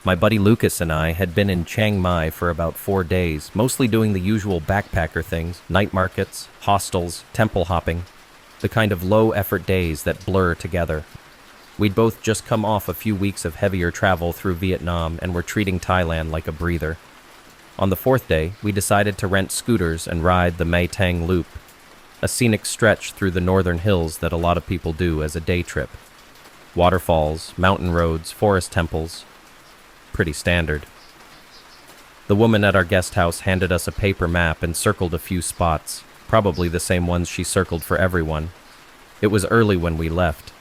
My buddy Lucas and I had been in Chiang Mai for about 4 days, mostly doing the usual backpacker things, night markets, hostels, temple hopping, the kind of low-effort days that blur together. We'd both just come off a few weeks of heavier travel through Vietnam and were treating Thailand like a breather. On the fourth day, we decided to rent scooters and ride the Mae Tang Loop, a scenic stretch through the northern hills that a lot of people do as a day trip. Waterfalls, mountain roads, forest temples. Pretty standard. The woman at our guest house handed us a paper map and circled a few spots, probably the same ones she circled for everyone. It was early when we left.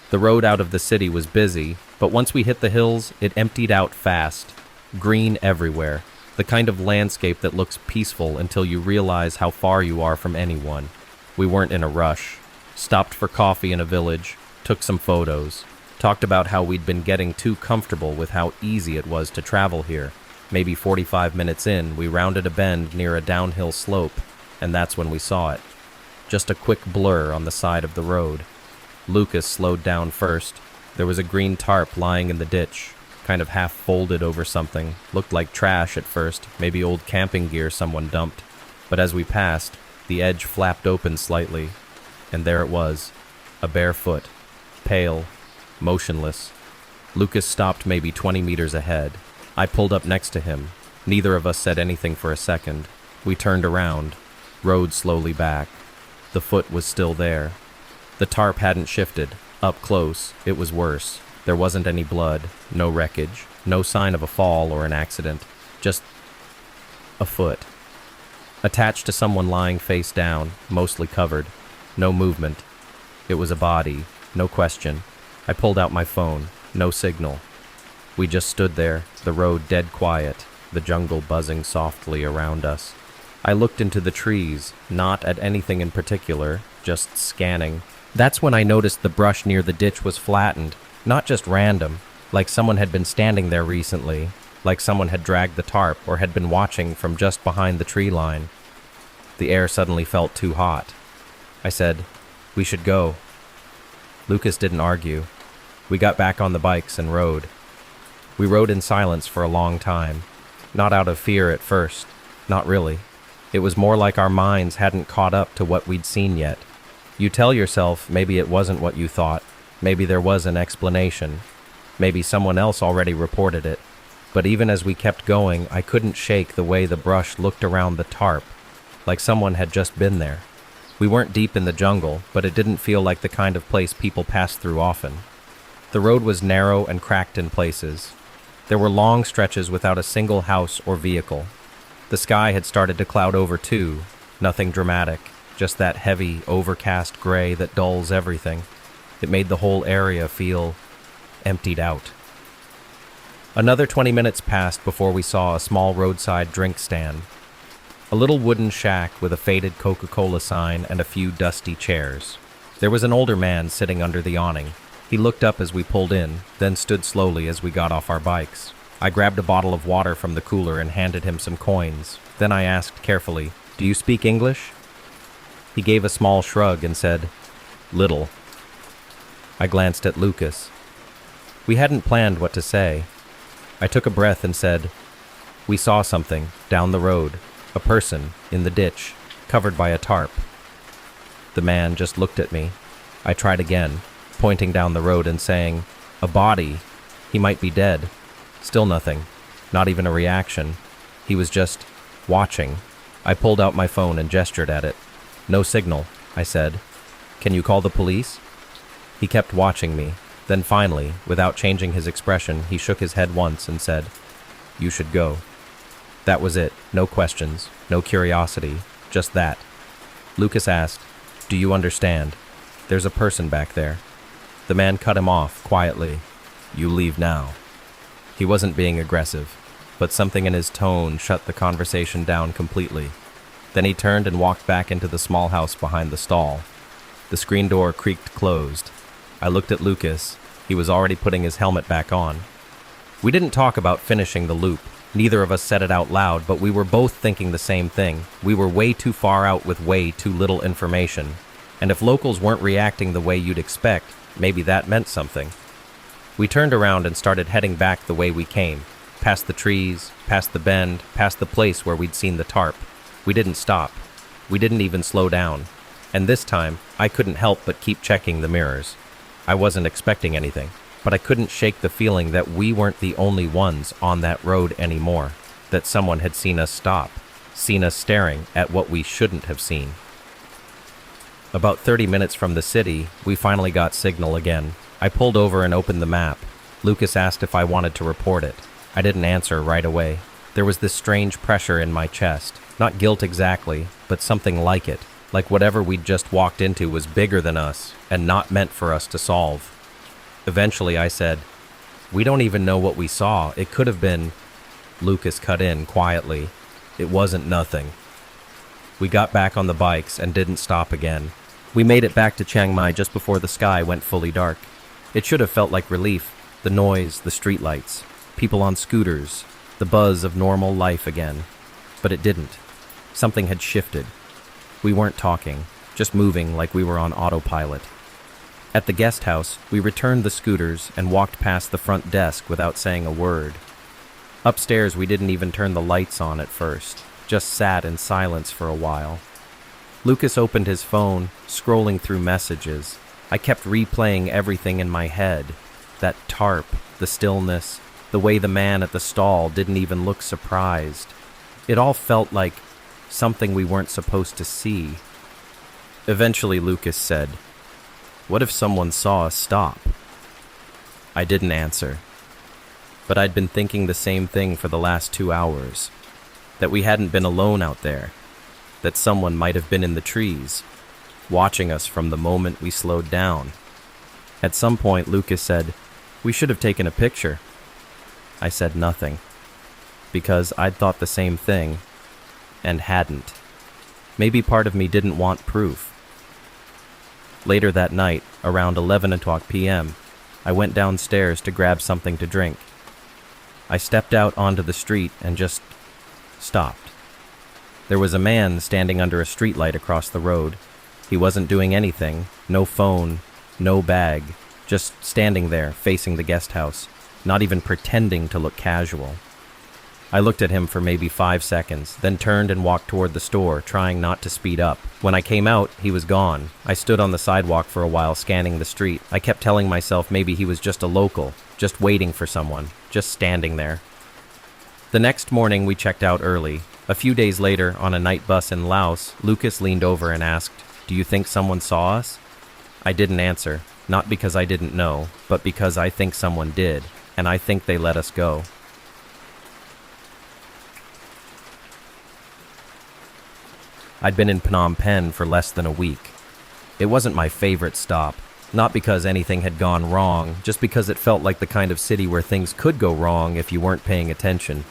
The road out of the city was busy, but once we hit the hills, it emptied out fast. Green everywhere, the kind of landscape that looks peaceful until you realize how far you are from anyone. We weren't in a rush. Stopped for coffee in a village, took some photos, talked about how we'd been getting too comfortable with how easy it was to travel here. Maybe 45 minutes in, we rounded a bend near a downhill slope, and that's when we saw it. Just a quick blur on the side of the road. Lucas slowed down first. There was a green tarp lying in the ditch, kind of half folded over something. Looked like trash at first, maybe old camping gear someone dumped. But as we passed, the edge flapped open slightly, and there it was, a bare foot, pale, motionless. Lucas stopped maybe 20 meters ahead. I pulled up next to him. Neither of us said anything for a second. We turned around, rode slowly back. The foot was still there. The tarp hadn't shifted. Up close, it was worse. There wasn't any blood, no wreckage, no sign of a fall or an accident. Just a foot. Attached to someone lying face down, mostly covered. No movement. It was a body, no question. I pulled out my phone. No signal. We just stood there, the road dead quiet, the jungle buzzing softly around us. I looked into the trees, not at anything in particular, just scanning. That's when I noticed the brush near the ditch was flattened, not just random, like someone had been standing there recently, like someone had dragged the tarp or had been watching from just behind the tree line. The air suddenly felt too hot. I said, "We should go." Lucas didn't argue. We got back on the bikes and rode. We rode in silence for a long time. Not out of fear at first. Not really. It was more like our minds hadn't caught up to what we'd seen yet. You tell yourself maybe it wasn't what you thought. Maybe there was an explanation. Maybe someone else already reported it. But even as we kept going, I couldn't shake the way the brush looked around the tarp, like someone had just been there. We weren't deep in the jungle, but it didn't feel like the kind of place people pass through often. The road was narrow and cracked in places. There were long stretches without a single house or vehicle. The sky had started to cloud over too, nothing dramatic, just that heavy, overcast gray that dulls everything. It made the whole area feel emptied out. Another 20 minutes passed before we saw a small roadside drink stand. A little wooden shack with a faded Coca-Cola sign and a few dusty chairs. There was an older man sitting under the awning. He looked up as we pulled in, then stood slowly as we got off our bikes. I grabbed a bottle of water from the cooler and handed him some coins. Then I asked carefully, "Do you speak English?" He gave a small shrug and said, "Little." I glanced at Lucas. We hadn't planned what to say. I took a breath and said, "We saw something, down the road. A person, in the ditch, covered by a tarp." The man just looked at me. I tried again, pointing down the road and saying, "A body. He might be dead." Still nothing. Not even a reaction. He was just watching. I pulled out my phone and gestured at it. "No signal," I said. "Can you call the police?" He kept watching me. Then finally, without changing his expression, he shook his head once and said, "You should go." That was it. No questions, no curiosity, just that. Lucas asked, "Do you understand? There's a person back there." The man cut him off quietly. "You leave now." He wasn't being aggressive, but something in his tone shut the conversation down completely. Then he turned and walked back into the small house behind the stall. The screen door creaked closed. I looked at Lucas. He was already putting his helmet back on. We didn't talk about finishing the loop. Neither of us said it out loud, but we were both thinking the same thing. We were way too far out with way too little information. And if locals weren't reacting the way you'd expect, maybe that meant something. We turned around and started heading back the way we came, past the trees, past the bend, past the place where we'd seen the tarp. We didn't stop. We didn't even slow down. And this time, I couldn't help but keep checking the mirrors. I wasn't expecting anything, but I couldn't shake the feeling that we weren't the only ones on that road anymore, that someone had seen us stop, seen us staring at what we shouldn't have seen. About 30 minutes from the city, we finally got signal again. I pulled over and opened the map. Lucas asked if I wanted to report it. I didn't answer right away. There was this strange pressure in my chest. Not guilt exactly, but something like it. Like whatever we'd just walked into was bigger than us and not meant for us to solve. Eventually I said, "We don't even know what we saw. It could have been..." Lucas cut in quietly. "It wasn't nothing." We got back on the bikes and didn't stop again. We made it back to Chiang Mai just before the sky went fully dark. It should have felt like relief. The noise, the streetlights, people on scooters, the buzz of normal life again. But it didn't. Something had shifted. We weren't talking, just moving like we were on autopilot. At the guest house, we returned the scooters and walked past the front desk without saying a word. Upstairs, we didn't even turn the lights on at first, just sat in silence for a while. Lucas opened his phone, scrolling through messages. I kept replaying everything in my head. That tarp, the stillness, the way the man at the stall didn't even look surprised. It all felt like something we weren't supposed to see. Eventually, Lucas said, "What if someone saw us stop?" I didn't answer. But I'd been thinking the same thing for the last 2 hours. That we hadn't been alone out there. That someone might have been in the trees, watching us from the moment we slowed down. At some point, Lucas said, "We should have taken a picture." I said nothing, because I'd thought the same thing, and hadn't. Maybe part of me didn't want proof. Later that night, around 11 o'clock p.m., I went downstairs to grab something to drink. I stepped out onto the street and just stopped. There was a man standing under a streetlight across the road. He wasn't doing anything, no phone, no bag, just standing there facing the guest house, not even pretending to look casual. I looked at him for maybe 5 seconds, then turned and walked toward the store, trying not to speed up. When I came out, he was gone. I stood on the sidewalk for a while, scanning the street. I kept telling myself maybe he was just a local, just waiting for someone, just standing there. The next morning, we checked out early. A few days later, on a night bus in Laos, Lucas leaned over and asked, "Do you think someone saw us?" I didn't answer, not because I didn't know, but because I think someone did, and I think they let us go. I'd been in Phnom Penh for less than a week. It wasn't my favorite stop, not because anything had gone wrong, just because it felt like the kind of city where things could go wrong if you weren't paying attention.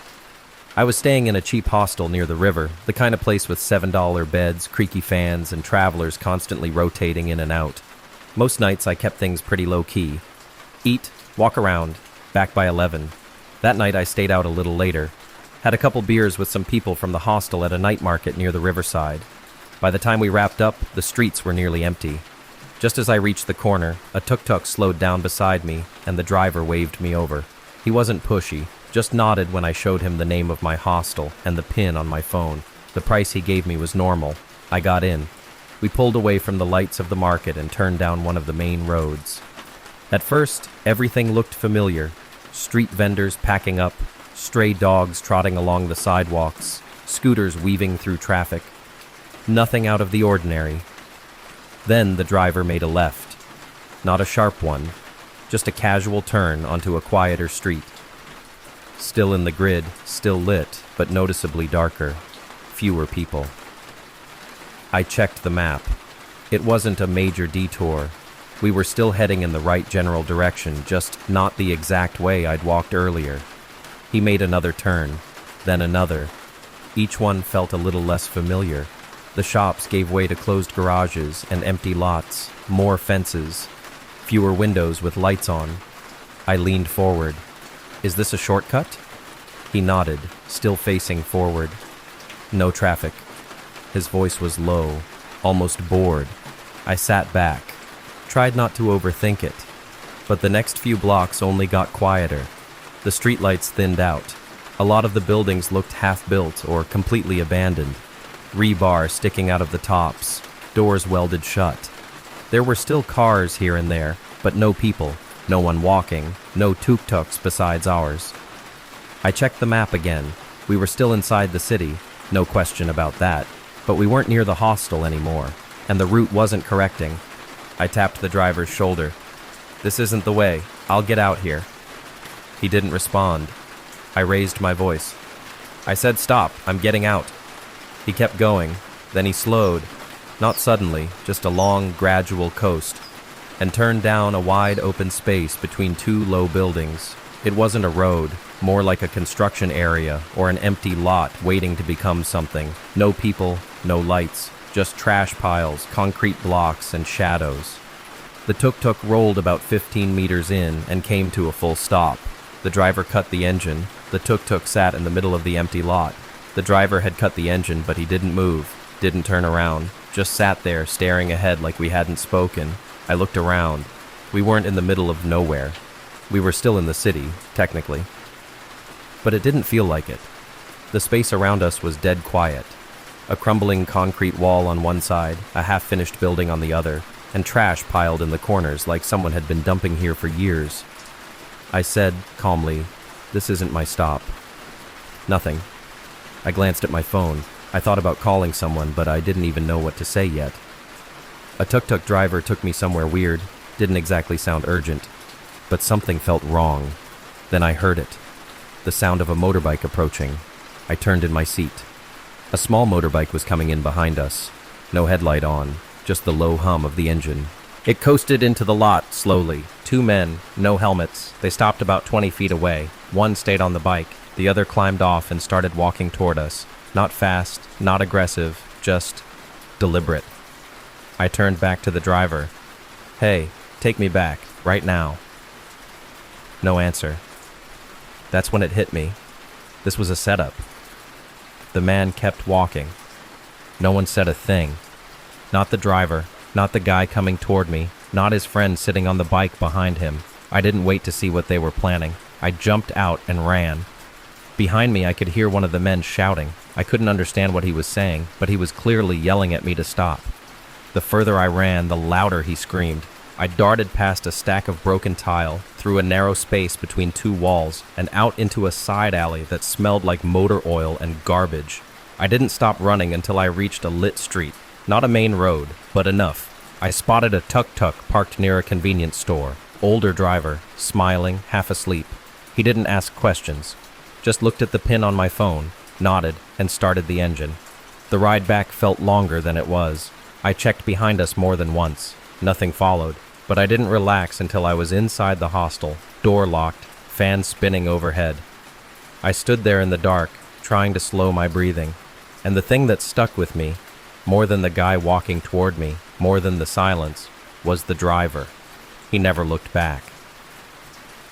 I was staying in a cheap hostel near the river, the kind of place with $7 beds, creaky fans, and travelers constantly rotating in and out. Most nights I kept things pretty low-key. Eat, walk around, back by 11. That night I stayed out a little later. Had a couple beers with some people from the hostel at a night market near the riverside. By the time we wrapped up, the streets were nearly empty. Just as I reached the corner, a tuk-tuk slowed down beside me, and the driver waved me over. He wasn't pushy, just nodded when I showed him the name of my hostel and the PIN on my phone. The price he gave me was normal. I got in. We pulled away from the lights of the market and turned down one of the main roads. At first, everything looked familiar. Street vendors packing up, stray dogs trotting along the sidewalks, scooters weaving through traffic. Nothing out of the ordinary. Then the driver made a left. Not a sharp one, just a casual turn onto a quieter street. Still in the grid, still lit, but noticeably darker. Fewer people. I checked the map. It wasn't a major detour. We were still heading in the right general direction, just not the exact way I'd walked earlier. He made another turn, then another. Each one felt a little less familiar. The shops gave way to closed garages and empty lots, more fences, fewer windows with lights on. I leaned forward. "Is this a shortcut?" He nodded, still facing forward. "No traffic." His voice was low, almost bored. I sat back, tried not to overthink it. But the next few blocks only got quieter. The streetlights thinned out. A lot of the buildings looked half-built or completely abandoned. Rebar sticking out of the tops, doors welded shut. There were still cars here and there, but no people, no one walking, no tuk-tuks besides ours. I checked the map again. We were still inside the city, no question about that, but we weren't near the hostel anymore, and the route wasn't correcting. I tapped the driver's shoulder. "This isn't the way. I'll get out here." He didn't respond. I raised my voice. I said, "Stop, I'm getting out." He kept going, then he slowed, not suddenly, just a long, gradual coast, and turned down a wide open space between two low buildings. It wasn't a road, more like a construction area or an empty lot waiting to become something. No people, no lights, just trash piles, concrete blocks, and shadows. The tuk-tuk rolled about 15 meters in and came to a full stop. The driver cut the engine. The tuk-tuk sat in the middle of the empty lot. The driver had cut the engine, but he didn't move, didn't turn around, just sat there staring ahead like we hadn't spoken. I looked around. We weren't in the middle of nowhere. We were still in the city, technically. But it didn't feel like it. The space around us was dead quiet. A crumbling concrete wall on one side, a half-finished building on the other, and trash piled in the corners like someone had been dumping here for years. I said, calmly, "This isn't my stop." Nothing. I glanced at my phone. I thought about calling someone, but I didn't even know what to say yet. A tuk-tuk driver took me somewhere weird. Didn't exactly sound urgent. But something felt wrong. Then I heard it. The sound of a motorbike approaching. I turned in my seat. A small motorbike was coming in behind us. No headlight on, just the low hum of the engine. It coasted into the lot slowly. Two men, no helmets. They stopped about 20 feet away. One stayed on the bike. The other climbed off and started walking toward us. Not fast, not aggressive, just deliberate. I turned back to the driver. "Hey, take me back, right now." No answer. That's when it hit me. This was a setup. The man kept walking. No one said a thing. Not the driver, not the guy coming toward me, not his friend sitting on the bike behind him. I didn't wait to see what they were planning. I jumped out and ran. Behind me, I could hear one of the men shouting. I couldn't understand what he was saying, but he was clearly yelling at me to stop. The further I ran, the louder he screamed. I darted past a stack of broken tile, through a narrow space between two walls, and out into a side alley that smelled like motor oil and garbage. I didn't stop running until I reached a lit street. Not a main road, but enough. I spotted a tuk-tuk parked near a convenience store. Older driver, smiling, half asleep. He didn't ask questions. Just looked at the pin on my phone, nodded, and started the engine. The ride back felt longer than it was. I checked behind us more than once. Nothing followed, but I didn't relax until I was inside the hostel, door locked, fan spinning overhead. I stood there in the dark, trying to slow my breathing. And the thing that stuck with me, more than the guy walking toward me, more than the silence, was the driver. He never looked back.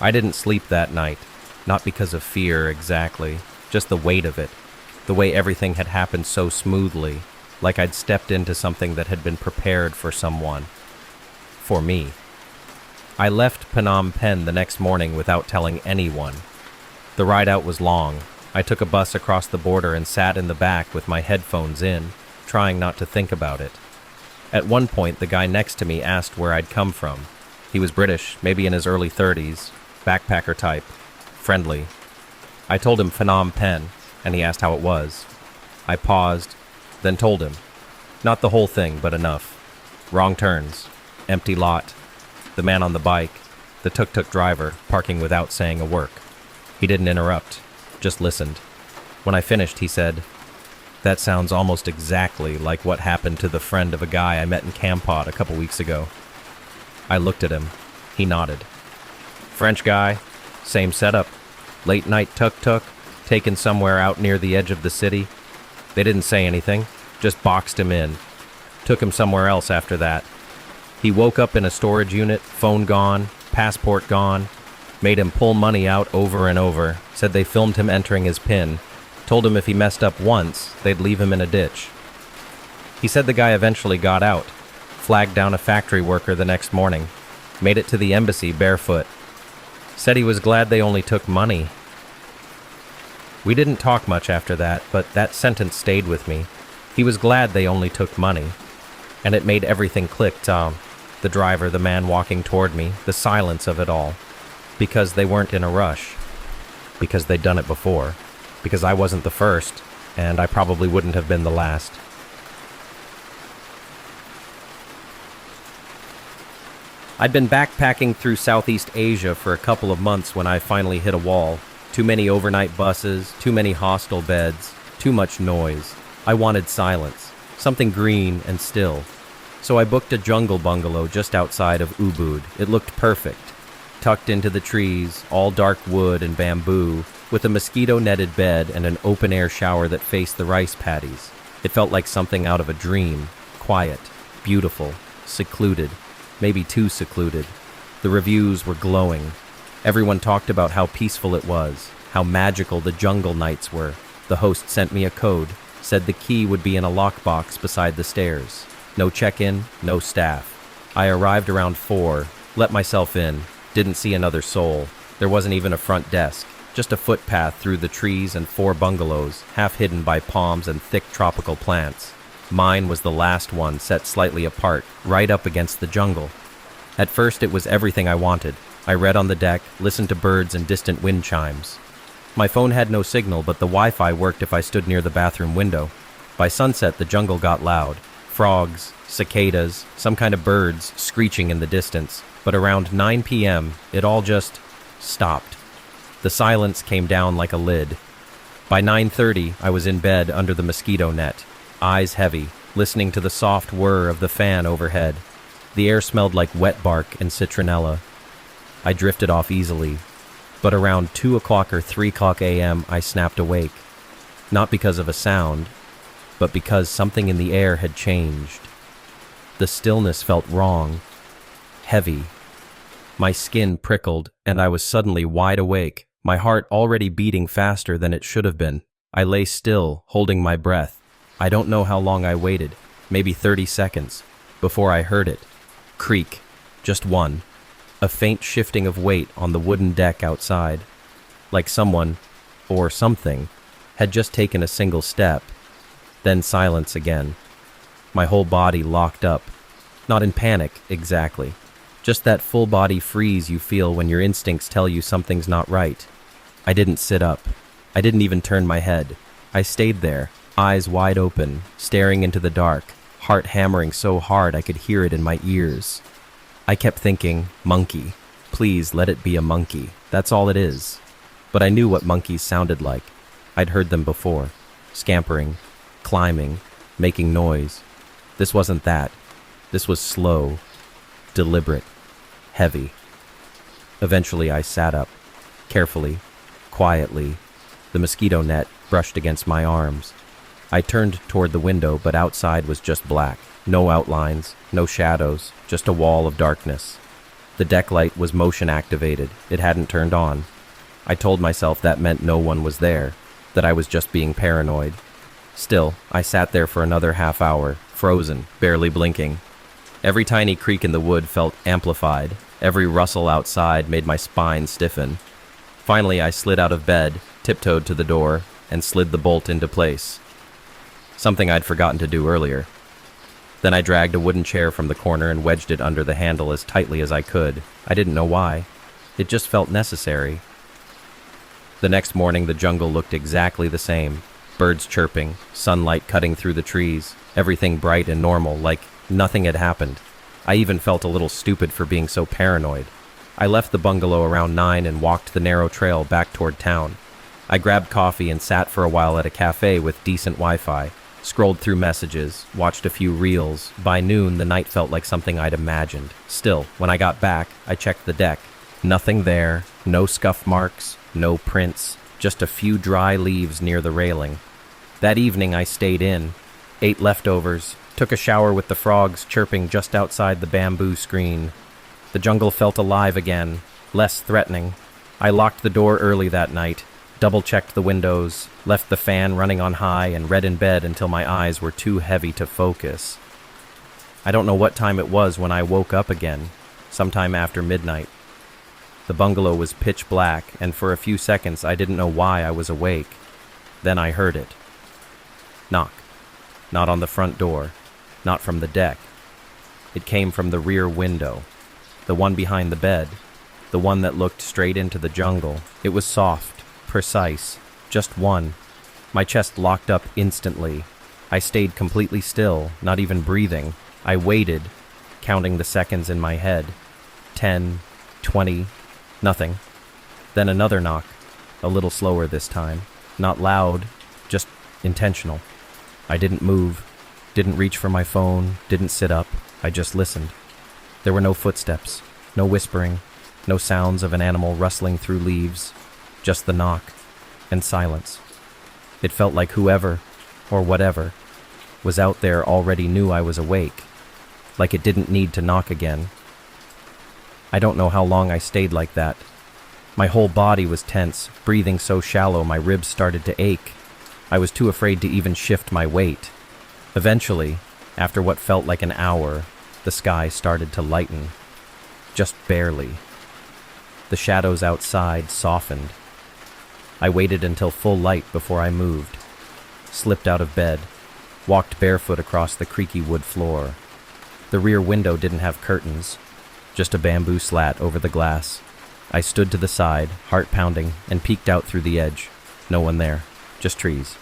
I didn't sleep that night, not because of fear exactly, just the weight of it, the way everything had happened so smoothly, like I'd stepped into something that had been prepared for someone. For me. I left Phnom Penh the next morning without telling anyone. The ride out was long. I took a bus across the border and sat in the back with my headphones in, trying not to think about it. At one point, the guy next to me asked where I'd come from. He was British, maybe in his early 30s, backpacker type, friendly. I told him Phnom Penh, and he asked how it was. I paused, then told him. Not the whole thing, but enough. Wrong turns. Empty lot. The man on the bike. The tuk-tuk driver, parking without saying a word. He didn't interrupt, just listened. When I finished, he said, "That sounds almost exactly like what happened to the friend of a guy I met in Kampot a couple weeks ago." I looked at him. He nodded. "French guy, same setup. Late night tuk-tuk, taken somewhere out near the edge of the city. They didn't say anything, just boxed him in. Took him somewhere else after that. He woke up in a storage unit, phone gone, passport gone. Made him pull money out over and over. Said they filmed him entering his PIN. Told him if he messed up once, they'd leave him in a ditch. He said the guy eventually got out. Flagged down a factory worker the next morning. Made it to the embassy barefoot. Said he was glad they only took money. We didn't talk much after that, but that sentence stayed with me. He was glad they only took money. And it made everything click, Tom. The driver, the man walking toward me, the silence of it all. Because they weren't in a rush. Because they'd done it before. Because I wasn't the first, and I probably wouldn't have been the last. I'd been backpacking through Southeast Asia for a couple of months when I finally hit a wall. Too many overnight buses, too many hostel beds, too much noise. I wanted silence, something green and still. So I booked a jungle bungalow just outside of Ubud. It looked perfect. Tucked into the trees, all dark wood and bamboo, with a mosquito-netted bed and an open-air shower that faced the rice paddies. It felt like something out of a dream. Quiet, beautiful, secluded. Maybe too secluded. The reviews were glowing. Everyone talked about how peaceful it was, how magical the jungle nights were. The host sent me a code, said the key would be in a lockbox beside the stairs. No check-in, no staff. I arrived around 4, let myself in, didn't see another soul. There wasn't even a front desk, just a footpath through the trees and 4 bungalows, half hidden by palms and thick tropical plants. Mine was the last one, set slightly apart, right up against the jungle. At first, it was everything I wanted. I read on the deck, listened to birds and distant wind chimes. My phone had no signal, but the Wi-Fi worked if I stood near the bathroom window. By sunset, the jungle got loud. Frogs, cicadas, some kind of birds screeching in the distance. But around 9 p.m., it all just stopped. The silence came down like a lid. By 9:30, I was in bed under the mosquito net, eyes heavy, listening to the soft whir of the fan overhead. The air smelled like wet bark and citronella. I drifted off easily, but around 2 o'clock or 3 o'clock a.m., I snapped awake. Not because of a sound, but because something in the air had changed. The stillness felt wrong, heavy. My skin prickled, and I was suddenly wide awake, my heart already beating faster than it should have been. I lay still, holding my breath. I don't know how long I waited, maybe 30 seconds, before I heard it. Creak, just one. A faint shifting of weight on the wooden deck outside. Like someone, or something, had just taken a single step. Then silence again. My whole body locked up. Not in panic, exactly. Just that full body freeze you feel when your instincts tell you something's not right. I didn't sit up. I didn't even turn my head. I stayed there, eyes wide open, staring into the dark, heart hammering so hard I could hear it in my ears. I kept thinking, monkey. Please let it be a monkey. That's all it is. But I knew what monkeys sounded like. I'd heard them before. Scampering, climbing, making noise. This wasn't that. This was slow, deliberate, heavy. Eventually I sat up, carefully, quietly. The mosquito net brushed against my arms. I turned toward the window, but outside was just black. No outlines, no shadows, just a wall of darkness. The deck light was motion activated. It hadn't turned on. I told myself that meant no one was there, that I was just being paranoid. Still, I sat there for another half hour, frozen, barely blinking. Every tiny creak in the wood felt amplified. Every rustle outside made my spine stiffen. Finally, I slid out of bed, tiptoed to the door, and slid the bolt into place. Something I'd forgotten to do earlier. Then I dragged a wooden chair from the corner and wedged it under the handle as tightly as I could. I didn't know why. It just felt necessary. The next morning, the jungle looked exactly the same. Birds chirping, sunlight cutting through the trees, everything bright and normal, like nothing had happened. I even felt a little stupid for being so paranoid. I left the bungalow around 9 and walked the narrow trail back toward town. I grabbed coffee and sat for a while at a cafe with decent Wi-Fi. Scrolled through messages, watched a few reels. By noon, the night felt like something I'd imagined. Still, when I got back, I checked the deck. Nothing there, no scuff marks, no prints, just a few dry leaves near the railing. That evening, I stayed in, ate leftovers, took a shower with the frogs chirping just outside the bamboo screen. The jungle felt alive again, less threatening. I locked the door early that night, double-checked the windows, left the fan running on high, and read in bed until my eyes were too heavy to focus. I don't know what time it was when I woke up again. sometime after midnight. The bungalow was pitch black, and for a few seconds I didn't know why I was awake. Then I heard it. Knock. Not on the front door, not from the deck. It came from the rear window, the one behind the bed, the one that looked straight into the jungle. It was soft, precise, just one. My chest locked up instantly. I stayed completely still, not even breathing. I waited, counting the seconds in my head. 10, 20, nothing. Then another knock, a little slower this time. Not loud, just intentional. I didn't move, didn't reach for my phone, didn't sit up. I just listened. There were no footsteps, no whispering, no sounds of an animal rustling through leaves, just the knock and silence. It felt like whoever, or whatever, was out there already knew I was awake, like it didn't need to knock again. I don't know how long I stayed like that. My whole body was tense, breathing so shallow my ribs started to ache. I was too afraid to even shift my weight. Eventually, after what felt like an hour, the sky started to lighten. Just barely. The shadows outside softened. I waited until full light before I moved, slipped out of bed, walked barefoot across the creaky wood floor. The rear window didn't have curtains, just a bamboo slat over the glass. I stood to the side, heart pounding, and peeked out through the edge. No one there, just trees.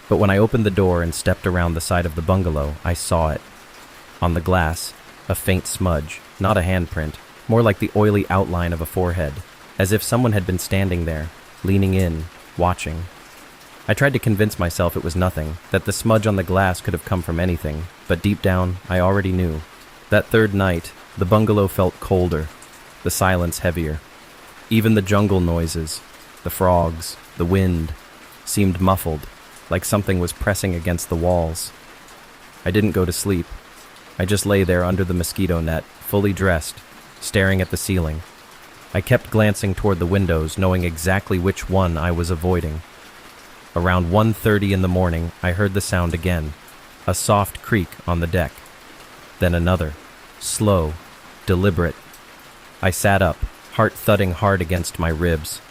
But when I opened the door and stepped around the side of the bungalow, I saw it. On the glass, a faint smudge, not a handprint, more like the oily outline of a forehead, as if someone had been standing there, leaning in, watching. I tried to convince myself it was nothing, that the smudge on the glass could have come from anything, but deep down, I already knew. That third night, the bungalow felt colder, the silence heavier. Even the jungle noises, the frogs, the wind, seemed muffled, like something was pressing against the walls. I didn't go to sleep. I just lay there under the mosquito net, fully dressed, staring at the ceiling. I kept glancing toward the windows, knowing exactly which one I was avoiding. Around 1:30 in the morning, I heard the sound again, a soft creak on the deck. Then another, slow, deliberate. I sat up, heart thudding hard against my ribs.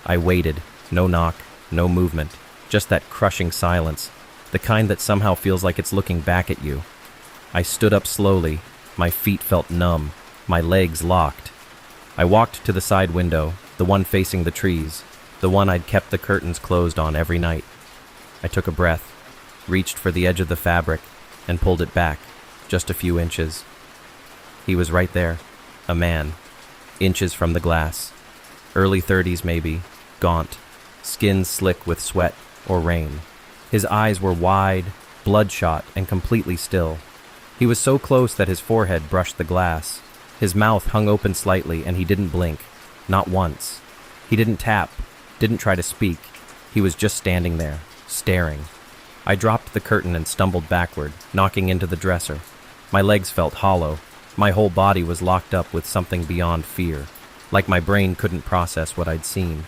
I waited, no knock, no movement, just that crushing silence, the kind that somehow feels like it's looking back at you. I stood up slowly, my feet felt numb, my legs locked. I walked to the side window, the one facing the trees, the one I'd kept the curtains closed on every night. I took a breath, reached for the edge of the fabric, and pulled it back, just a few inches. He was right there, a man, inches from the glass, early 30s maybe, gaunt, skin slick with sweat or rain. His eyes were wide, bloodshot, and completely still. He was so close that his forehead brushed the glass. His mouth hung open slightly, and he didn't blink, not once. He didn't tap, didn't try to speak. He was just standing there, staring. I dropped the curtain and stumbled backward, knocking into the dresser. My legs felt hollow. My whole body was locked up with something beyond fear, like my brain couldn't process what I'd seen.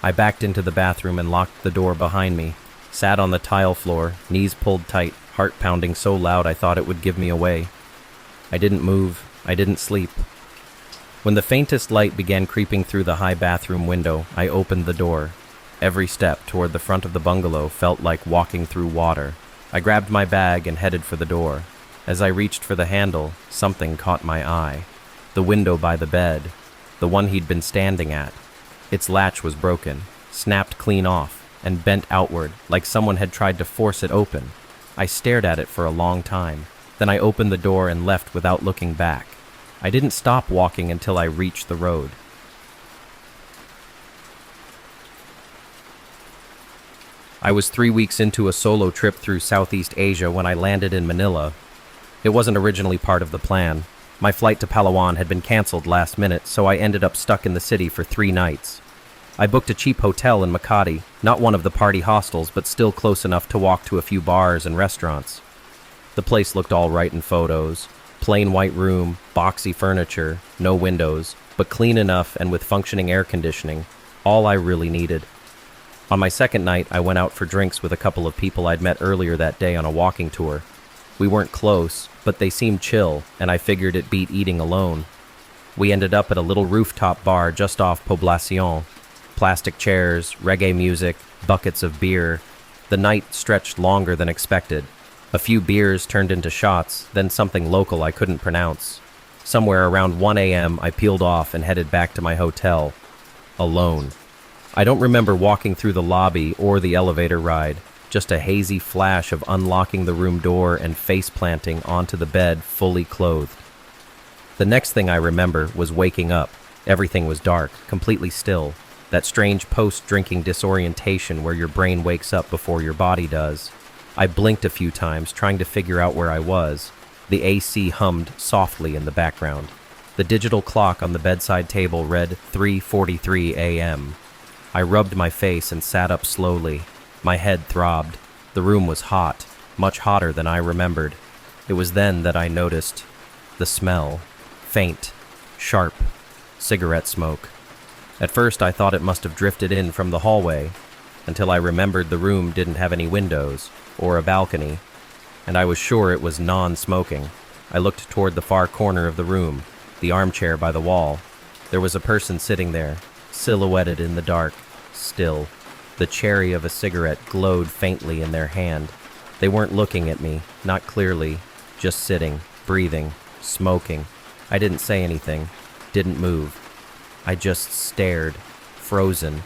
I backed into the bathroom and locked the door behind me, sat on the tile floor, knees pulled tight, heart pounding so loud I thought it would give me away. I didn't move. I didn't sleep. When the faintest light began creeping through the high bathroom window, I opened the door. Every step toward the front of the bungalow felt like walking through water. I grabbed my bag and headed for the door. As I reached for the handle, something caught my eye. The window by the bed, the one he'd been standing at. Its latch was broken, snapped clean off, and bent outward like someone had tried to force it open. I stared at it for a long time. Then I opened the door and left without looking back. I didn't stop walking until I reached the road. I was 3 weeks into a solo trip through Southeast Asia when I landed in Manila. It wasn't originally part of the plan. My flight to Palawan had been canceled last minute, so I ended up stuck in the city for 3 nights. I booked a cheap hotel in Makati, not one of the party hostels, but still close enough to walk to a few bars and restaurants. The place looked all right in photos. Plain white room, boxy furniture, no windows, but clean enough and with functioning air conditioning, all I really needed. On my second night, I went out for drinks with a couple of people I'd met earlier that day on a walking tour. We weren't close, but they seemed chill, and I figured it beat eating alone. We ended up at a little rooftop bar just off Poblacion. Plastic chairs, reggae music, buckets of beer. The night stretched longer than expected. A few beers turned into shots, then something local I couldn't pronounce. Somewhere around 1 a.m., I peeled off and headed back to my hotel. Alone. I don't remember walking through the lobby or the elevator ride, just a hazy flash of unlocking the room door and face-planting onto the bed fully clothed. The next thing I remember was waking up. Everything was dark, completely still. That strange post-drinking disorientation where your brain wakes up before your body does. I blinked a few times, trying to figure out where I was. The AC hummed softly in the background. The digital clock on the bedside table read 3:43 a.m. I rubbed my face and sat up slowly. My head throbbed. The room was hot, much hotter than I remembered. It was then that I noticed the smell. Faint, sharp, cigarette smoke. At first I thought it must have drifted in from the hallway, until I remembered the room didn't have any windows or a balcony, and I was sure it was non-smoking. I looked toward the far corner of the room, the armchair by the wall. There was a person sitting there, silhouetted in the dark, still. The cherry of a cigarette glowed faintly in their hand. They weren't looking at me, not clearly, just sitting, breathing, smoking. I didn't say anything, didn't move. I just stared, frozen,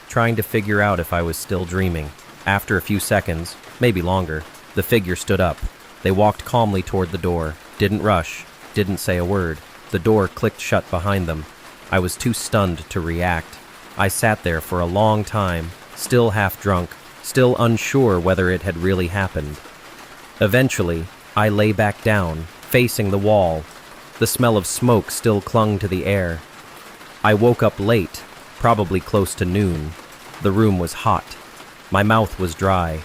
trying to figure out if I was still dreaming. After a few seconds, maybe longer, the figure stood up. They walked calmly toward the door, didn't rush, didn't say a word. The door clicked shut behind them. I was too stunned to react. I sat there for a long time, still half drunk, still unsure whether it had really happened. Eventually, I lay back down, facing the wall. The smell of smoke still clung to the air. I woke up late, probably close to noon. The room was hot. My mouth was dry.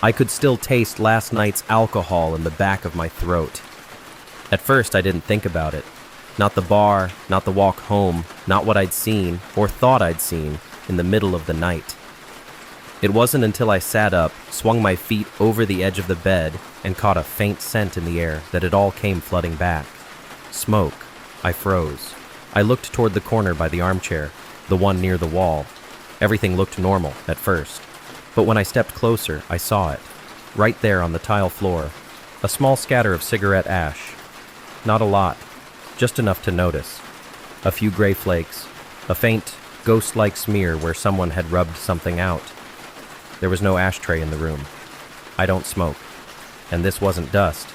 I could still taste last night's alcohol in the back of my throat. At first, I didn't think about it. Not the bar, not the walk home, not what I'd seen, or thought I'd seen, in the middle of the night. It wasn't until I sat up, swung my feet over the edge of the bed, and caught a faint scent in the air that it all came flooding back. Smoke. I froze. I looked toward the corner by the armchair, the one near the wall. Everything looked normal at first, but when I stepped closer, I saw it. Right there on the tile floor, a small scatter of cigarette ash. Not a lot, just enough to notice. A few gray flakes, a faint, ghost-like smear where someone had rubbed something out. There was no ashtray in the room. I don't smoke, and this wasn't dust.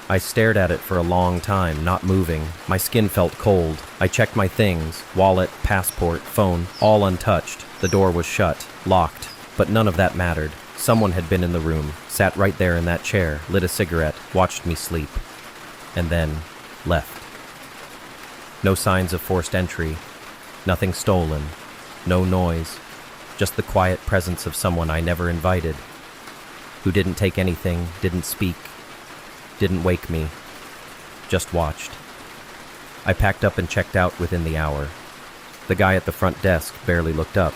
I stared at it for a long time, not moving. My skin felt cold. I checked my things, wallet, passport, phone, all untouched. The door was shut, locked, but none of that mattered. Someone had been in the room, sat right there in that chair, lit a cigarette, watched me sleep, and then left. No signs of forced entry, nothing stolen, no noise, just the quiet presence of someone I never invited, who didn't take anything, didn't speak, didn't wake me, just watched. I packed up and checked out within the hour. The guy at the front desk barely looked up.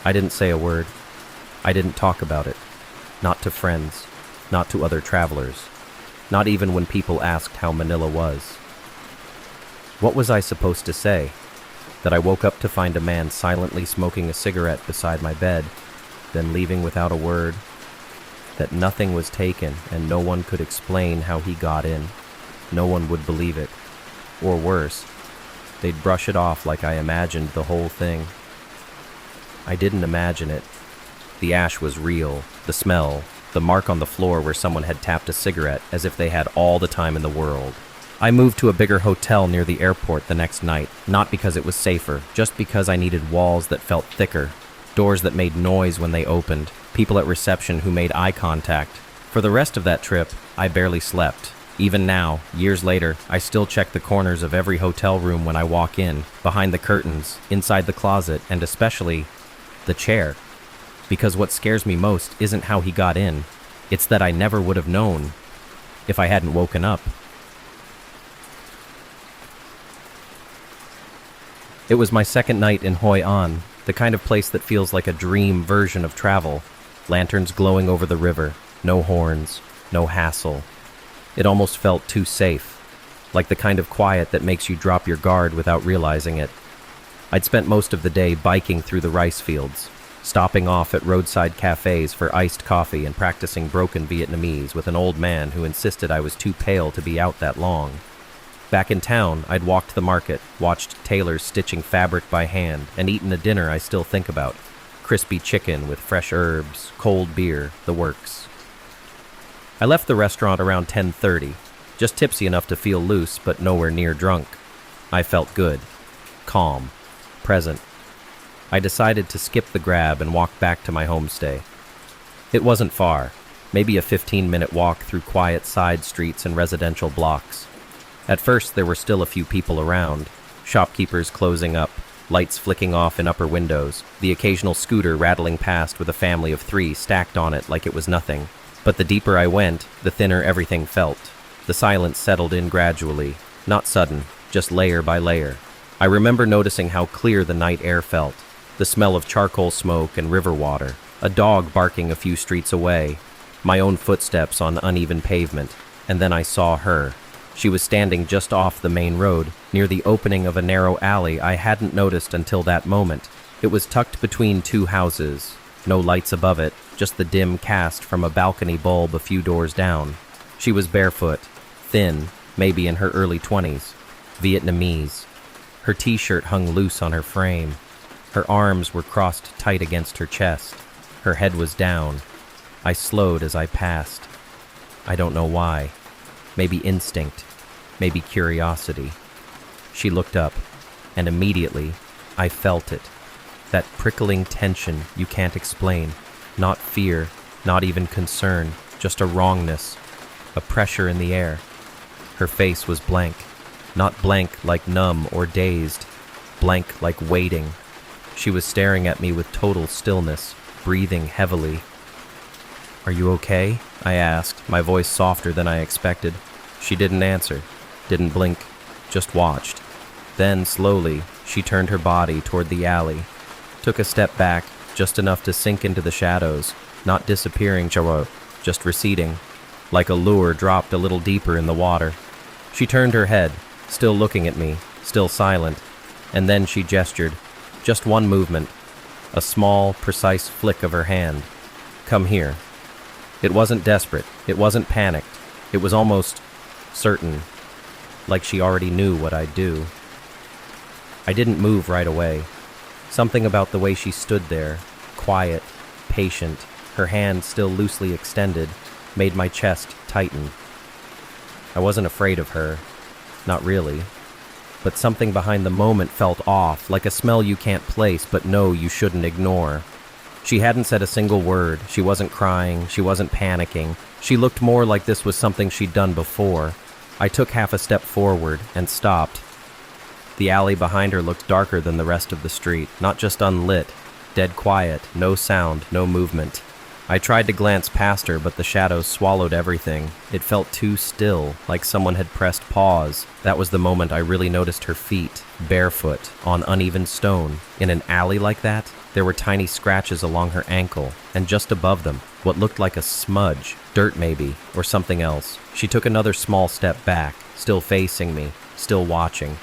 I didn't say a word. I didn't talk about it. Not to friends, not to other travelers, not even when people asked how Manila was. What was I supposed to say? That I woke up to find a man silently smoking a cigarette beside my bed, then leaving without a word? That nothing was taken and no one could explain how he got in. No one would believe it. Or worse, they'd brush it off like I imagined the whole thing. I didn't imagine it. The ash was real, the smell, the mark on the floor where someone had tapped a cigarette as if they had all the time in the world. I moved to a bigger hotel near the airport the next night, not because it was safer, just because I needed walls that felt thicker, doors that made noise when they opened, people at reception who made eye contact. For the rest of that trip, I barely slept. Even now, years later, I still check the corners of every hotel room when I walk in, behind the curtains, inside the closet, and especially the chair. Because what scares me most isn't how he got in, it's that I never would have known if I hadn't woken up. It was my second night in Hoi An, the kind of place that feels like a dream version of travel. Lanterns glowing over the river, no horns, no hassle. It almost felt too safe. like the kind of quiet that makes you drop your guard without realizing it. I'd spent most of the day biking through the rice fields, stopping off at roadside cafes for iced coffee and practicing broken Vietnamese with an old man who insisted I was too pale to be out that long. Back in town, I'd walked the market, watched tailors stitching fabric by hand, and eaten a dinner I still think about. Crispy chicken with fresh herbs, cold beer, the works. I left the restaurant around 10:30, just tipsy enough to feel loose but nowhere near drunk. I felt good, calm, present. I decided to skip the grab and walk back to my homestay. It wasn't far, maybe a 15-minute walk through quiet side streets and residential blocks. At first, there were still a few people around, shopkeepers closing up, lights flicking off in upper windows, the occasional scooter rattling past with a family of 3 stacked on it like it was nothing. But the deeper I went, the thinner everything felt. The silence settled in gradually, not sudden, just layer by layer. I remember noticing how clear the night air felt, the smell of charcoal smoke and river water, a dog barking a few streets away, my own footsteps on uneven pavement, and then I saw her. She was standing just off the main road, near the opening of a narrow alley I hadn't noticed until that moment. It was tucked between 2 houses, no lights above it, just the dim cast from a balcony bulb a few doors down. She was barefoot, thin, maybe in her early 20s, Vietnamese. Her t-shirt hung loose on her frame. Her arms were crossed tight against her chest. Her head was down. I slowed as I passed. I don't know why. Maybe instinct. Maybe curiosity. She looked up, and immediately, I felt it. That prickling tension you can't explain. Not fear, not even concern, just a wrongness, a pressure in the air. Her face was blank. Not blank like numb or dazed, blank like waiting. She was staring at me with total stillness, breathing heavily. "Are you okay?" I asked, my voice softer than I expected. She didn't answer, didn't blink, just watched. Then, slowly, she turned her body toward the alley, took a step back, just enough to sink into the shadows, not disappearing, just receding, like a lure dropped a little deeper in the water. She turned her head, still looking at me, still silent, and then she gestured, just one movement, a small, precise flick of her hand. "Come here." It wasn't desperate, it wasn't panicked, it was almost certain, like she already knew what I'd do. I didn't move right away. Something about the way she stood there, quiet, patient, her hand still loosely extended, made my chest tighten. I wasn't afraid of her, not really, but something behind the moment felt off, like a smell you can't place but know you shouldn't ignore. She hadn't said a single word, she wasn't crying, she wasn't panicking. She looked more like this was something she'd done before. I took half a step forward and stopped. The alley behind her looked darker than the rest of the street, not just unlit, dead quiet, no sound, no movement. I tried to glance past her, but the shadows swallowed everything. It felt too still, like someone had pressed pause. That was the moment I really noticed her feet, barefoot, on uneven stone. In an alley like that, there were tiny scratches along her ankle, and just above them, what looked like a smudge, dirt maybe, or something else. She took another small step back, still facing me, still watching.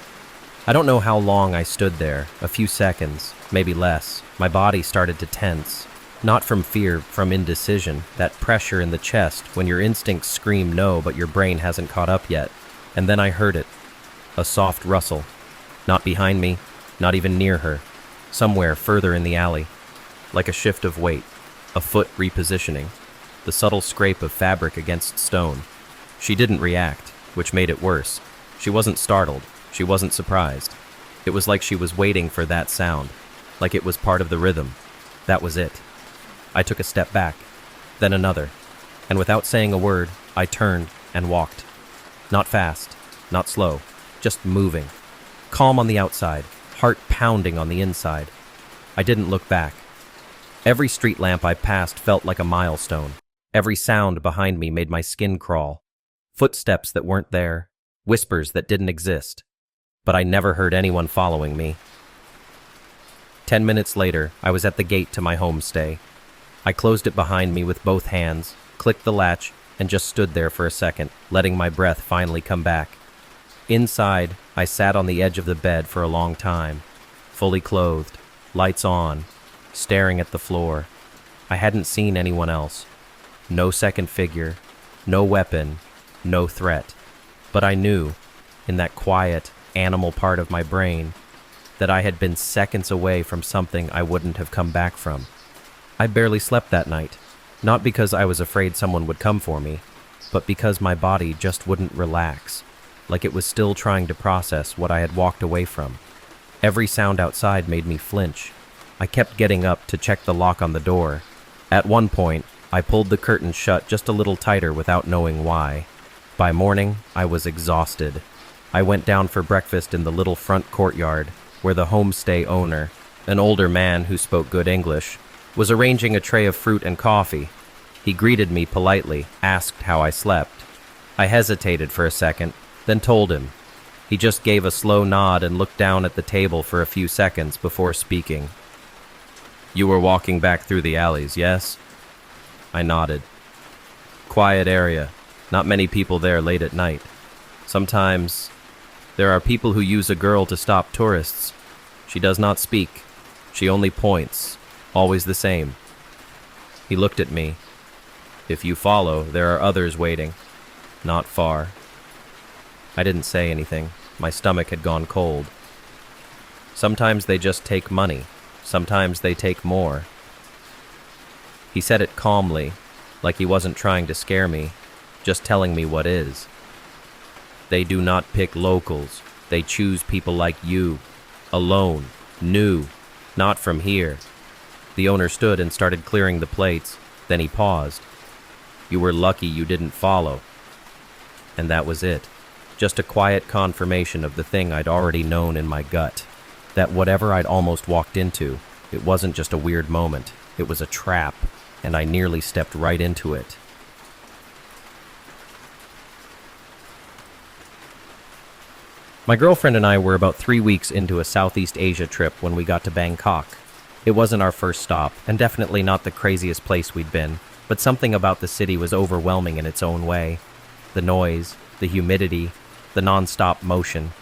I don't know how long I stood there, a few seconds, maybe less. My body started to tense. Not from fear, from indecision, that pressure in the chest when your instincts scream no but your brain hasn't caught up yet. And then I heard it, a soft rustle. Not behind me, not even near her. Somewhere further in the alley, like a shift of weight, a foot repositioning, the subtle scrape of fabric against stone. She didn't react, which made it worse. She wasn't startled, she wasn't surprised. It was like she was waiting for that sound, like it was part of the rhythm. That was it. I took a step back, then another, and without saying a word, I turned and walked. Not fast, not slow, just moving. Calm on the outside, heart pounding on the inside. I didn't look back. Every street lamp I passed felt like a milestone. Every sound behind me made my skin crawl. Footsteps that weren't there, whispers that didn't exist. But I never heard anyone following me. 10 minutes later, I was at the gate to my homestay. I closed it behind me with both hands, clicked the latch, and just stood there for a second, letting my breath finally come back. Inside, I sat on the edge of the bed for a long time, fully clothed, lights on, staring at the floor. I hadn't seen anyone else. No second figure, no weapon, no threat. But I knew, in that quiet, animal part of my brain, that I had been seconds away from something I wouldn't have come back from. I barely slept that night, not because I was afraid someone would come for me, but because my body just wouldn't relax, like it was still trying to process what I had walked away from. Every sound outside made me flinch. I kept getting up to check the lock on the door. At one point, I pulled the curtain shut just a little tighter without knowing why. By morning, I was exhausted. I went down for breakfast in the little front courtyard, where the homestay owner, an older man who spoke good English, was arranging a tray of fruit and coffee. He greeted me politely, asked how I slept. I hesitated for a second, then told him. He just gave a slow nod and looked down at the table for a few seconds before speaking. "You were walking back through the alleys, yes?" I nodded. "Quiet area. Not many people there late at night. Sometimes there are people who use a girl to stop tourists. She does not speak. She only points. Always the same." He looked at me. "If you follow, there are others waiting. Not far." I didn't say anything. My stomach had gone cold. Sometimes they just take money. Sometimes they take more. He said it calmly, like he wasn't trying to scare me, just telling me what is. "They do not pick locals. They choose people like you. Alone. New. Not from here." The owner stood and started clearing the plates. Then he paused. "You were lucky you didn't follow." And that was it. Just a quiet confirmation of the thing I'd already known in my gut. That whatever I'd almost walked into, it wasn't just a weird moment. It was a trap, and I nearly stepped right into it. My girlfriend and I were about 3 weeks into a Southeast Asia trip when we got to Bangkok. It wasn't our first stop, and definitely not the craziest place we'd been, but something about the city was overwhelming in its own way. The noise, the humidity, the non-stop motion.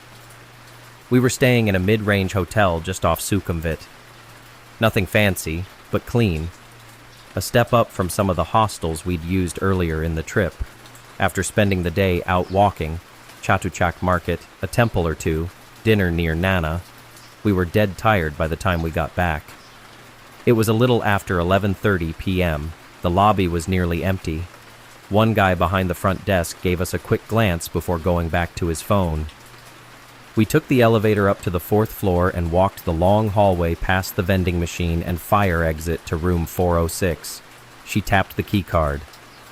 We were staying in a mid-range hotel just off Sukhumvit. Nothing fancy, but clean. A step up from some of the hostels we'd used earlier in the trip. After spending the day out walking, Chatuchak Market, a temple or two, dinner near Nana, we were dead tired by the time we got back. It was a little after 11:30 p.m. The lobby was nearly empty. One guy behind the front desk gave us a quick glance before going back to his phone. We took the elevator up to the 4th floor and walked the long hallway past the vending machine and fire exit to room 406. She tapped the key card.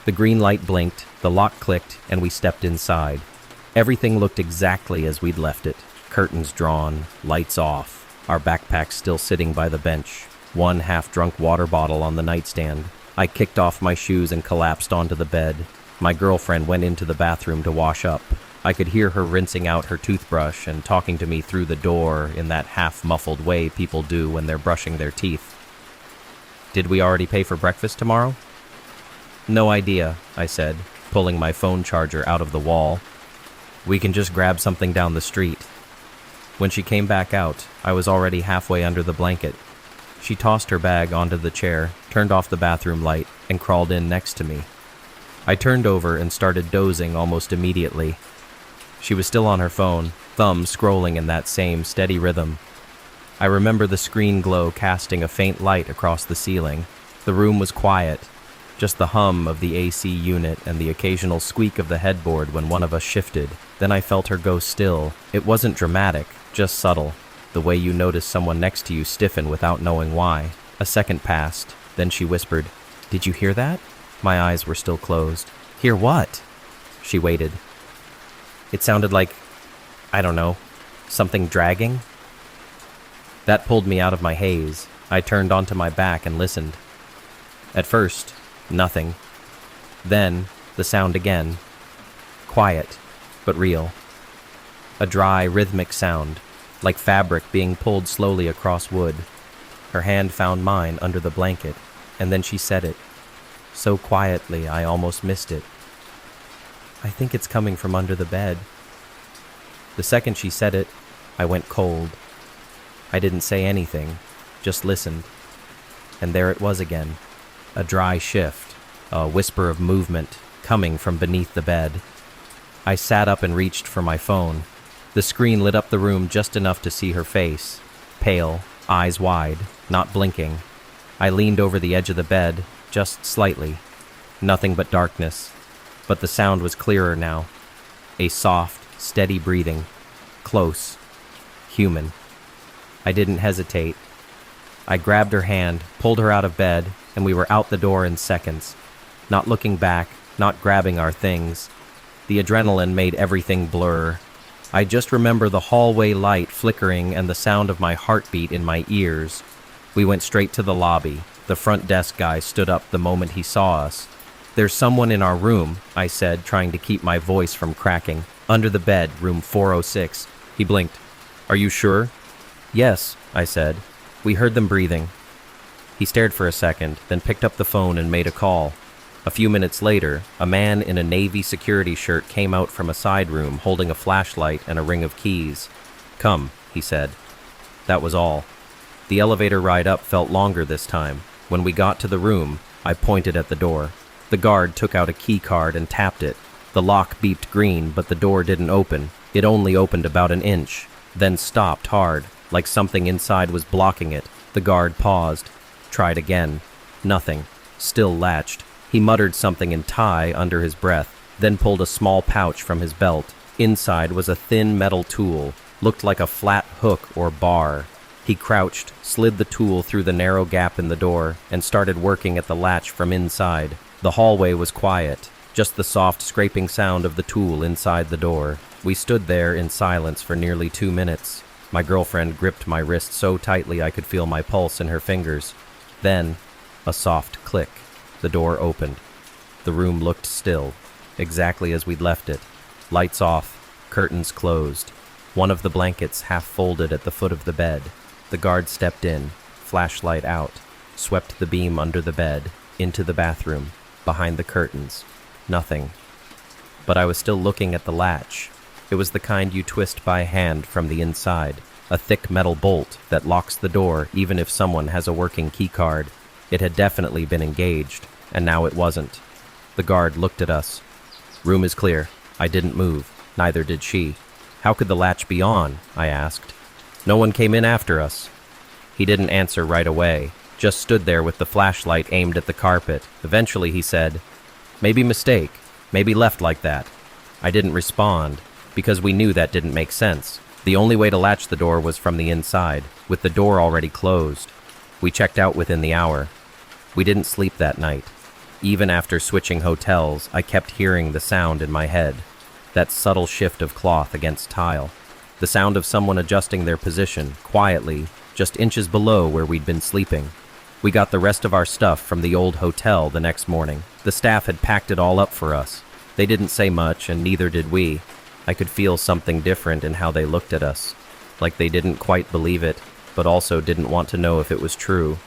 The green light blinked, the lock clicked, and we stepped inside. Everything looked exactly as we'd left it. Curtains drawn, lights off, our backpacks still sitting by the bench, one half-drunk water bottle on the nightstand. I kicked off my shoes and collapsed onto the bed. My girlfriend went into the bathroom to wash up. I could hear her rinsing out her toothbrush and talking to me through the door in that half-muffled way people do when they're brushing their teeth. "Did we already pay for breakfast tomorrow?" "No idea," I said, pulling my phone charger out of the wall. "We can just grab something down the street." When she came back out, I was already halfway under the blanket. She tossed her bag onto the chair, turned off the bathroom light, and crawled in next to me. I turned over and started dozing almost immediately. She was still on her phone, thumb scrolling in that same steady rhythm. I remember the screen glow casting a faint light across the ceiling. The room was quiet, just the hum of the AC unit and the occasional squeak of the headboard when one of us shifted. Then I felt her go still. It wasn't dramatic, just subtle. The way you notice someone next to you stiffen without knowing why. A second passed. Then she whispered, "Did you hear that?" My eyes were still closed. "Hear what?" She waited. It sounded like, I don't know, something dragging. That pulled me out of my haze. I turned onto my back and listened. At first, nothing. Then, the sound again. Quiet, but real. A dry, rhythmic sound, like fabric being pulled slowly across wood. Her hand found mine under the blanket, and then she said it, so quietly I almost missed it. "I think it's coming from under the bed." The second she said it, I went cold. I didn't say anything, just listened. And there it was again, a dry shift, a whisper of movement coming from beneath the bed. I sat up and reached for my phone. The screen lit up the room just enough to see her face, pale, eyes wide, not blinking. I leaned over the edge of the bed, just slightly. Nothing but darkness, but the sound was clearer now. A soft, steady breathing, close, human. I didn't hesitate. I grabbed her hand, pulled her out of bed, and we were out the door in seconds. Not looking back, not grabbing our things. The adrenaline made everything blur. I just remember the hallway light flickering and the sound of my heartbeat in my ears. We went straight to the lobby. The front desk guy stood up the moment he saw us. "There's someone in our room," I said, trying to keep my voice from cracking. "Under the bed, room 406. He blinked. "Are you sure?" "Yes," I said. "We heard them breathing." He stared for a second, then picked up the phone and made a call. A few minutes later, a man in a Navy security shirt came out from a side room holding a flashlight and a ring of keys. "Come," he said. That was all. The elevator ride up felt longer this time. When we got to the room, I pointed at the door. The guard took out a key card and tapped it. The lock beeped green, but the door didn't open. It only opened about an inch, then stopped hard, like something inside was blocking it. The guard paused, tried again. Nothing. Still latched. He muttered something in Thai under his breath, then pulled a small pouch from his belt. Inside was a thin metal tool, looked like a flat hook or bar. He crouched, slid the tool through the narrow gap in the door, and started working at the latch from inside. The hallway was quiet, just the soft scraping sound of the tool inside the door. We stood there in silence for nearly 2 minutes. My girlfriend gripped my wrist so tightly I could feel my pulse in her fingers. Then, a soft click. The door opened. The room looked still, exactly as we'd left it. Lights off, curtains closed. One of the blankets half folded at the foot of the bed. The guard stepped in, flashlight out, swept the beam under the bed, into the bathroom, behind the curtains. Nothing. But I was still looking at the latch. It was the kind you twist by hand from the inside, a thick metal bolt that locks the door even if someone has a working key card. It had definitely been engaged, and now it wasn't. The guard looked at us. "Room is clear." I didn't move. Neither did she. "How could the latch be on?" I asked. "No one came in after us." He didn't answer right away, just stood there with the flashlight aimed at the carpet. Eventually he said, "Maybe mistake, maybe left like that." I didn't respond, because we knew that didn't make sense. The only way to latch the door was from the inside, with the door already closed. We checked out within the hour. We didn't sleep that night. Even after switching hotels, I kept hearing the sound in my head, that subtle shift of cloth against tile, the sound of someone adjusting their position, quietly, just inches below where we'd been sleeping. We got the rest of our stuff from the old hotel the next morning. The staff had packed it all up for us. They didn't say much, and neither did we. I could feel something different in how they looked at us, like they didn't quite believe it, but also didn't want to know if it was true.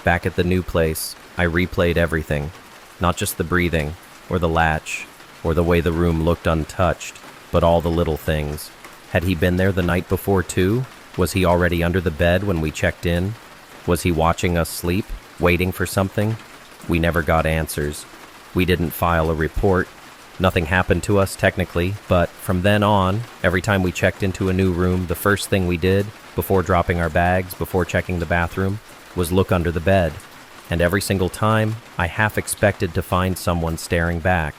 Back at the new place, I replayed everything, not just the breathing, or the latch, or the way the room looked untouched, but all the little things. Had he been there the night before too? Was he already under the bed when we checked in? Was he watching us sleep, waiting for something? We never got answers. We didn't file a report. Nothing happened to us technically, but from then on, every time we checked into a new room, the first thing we did, before dropping our bags, before checking the bathroom, was look under the bed. And every single time, I half expected to find someone staring back.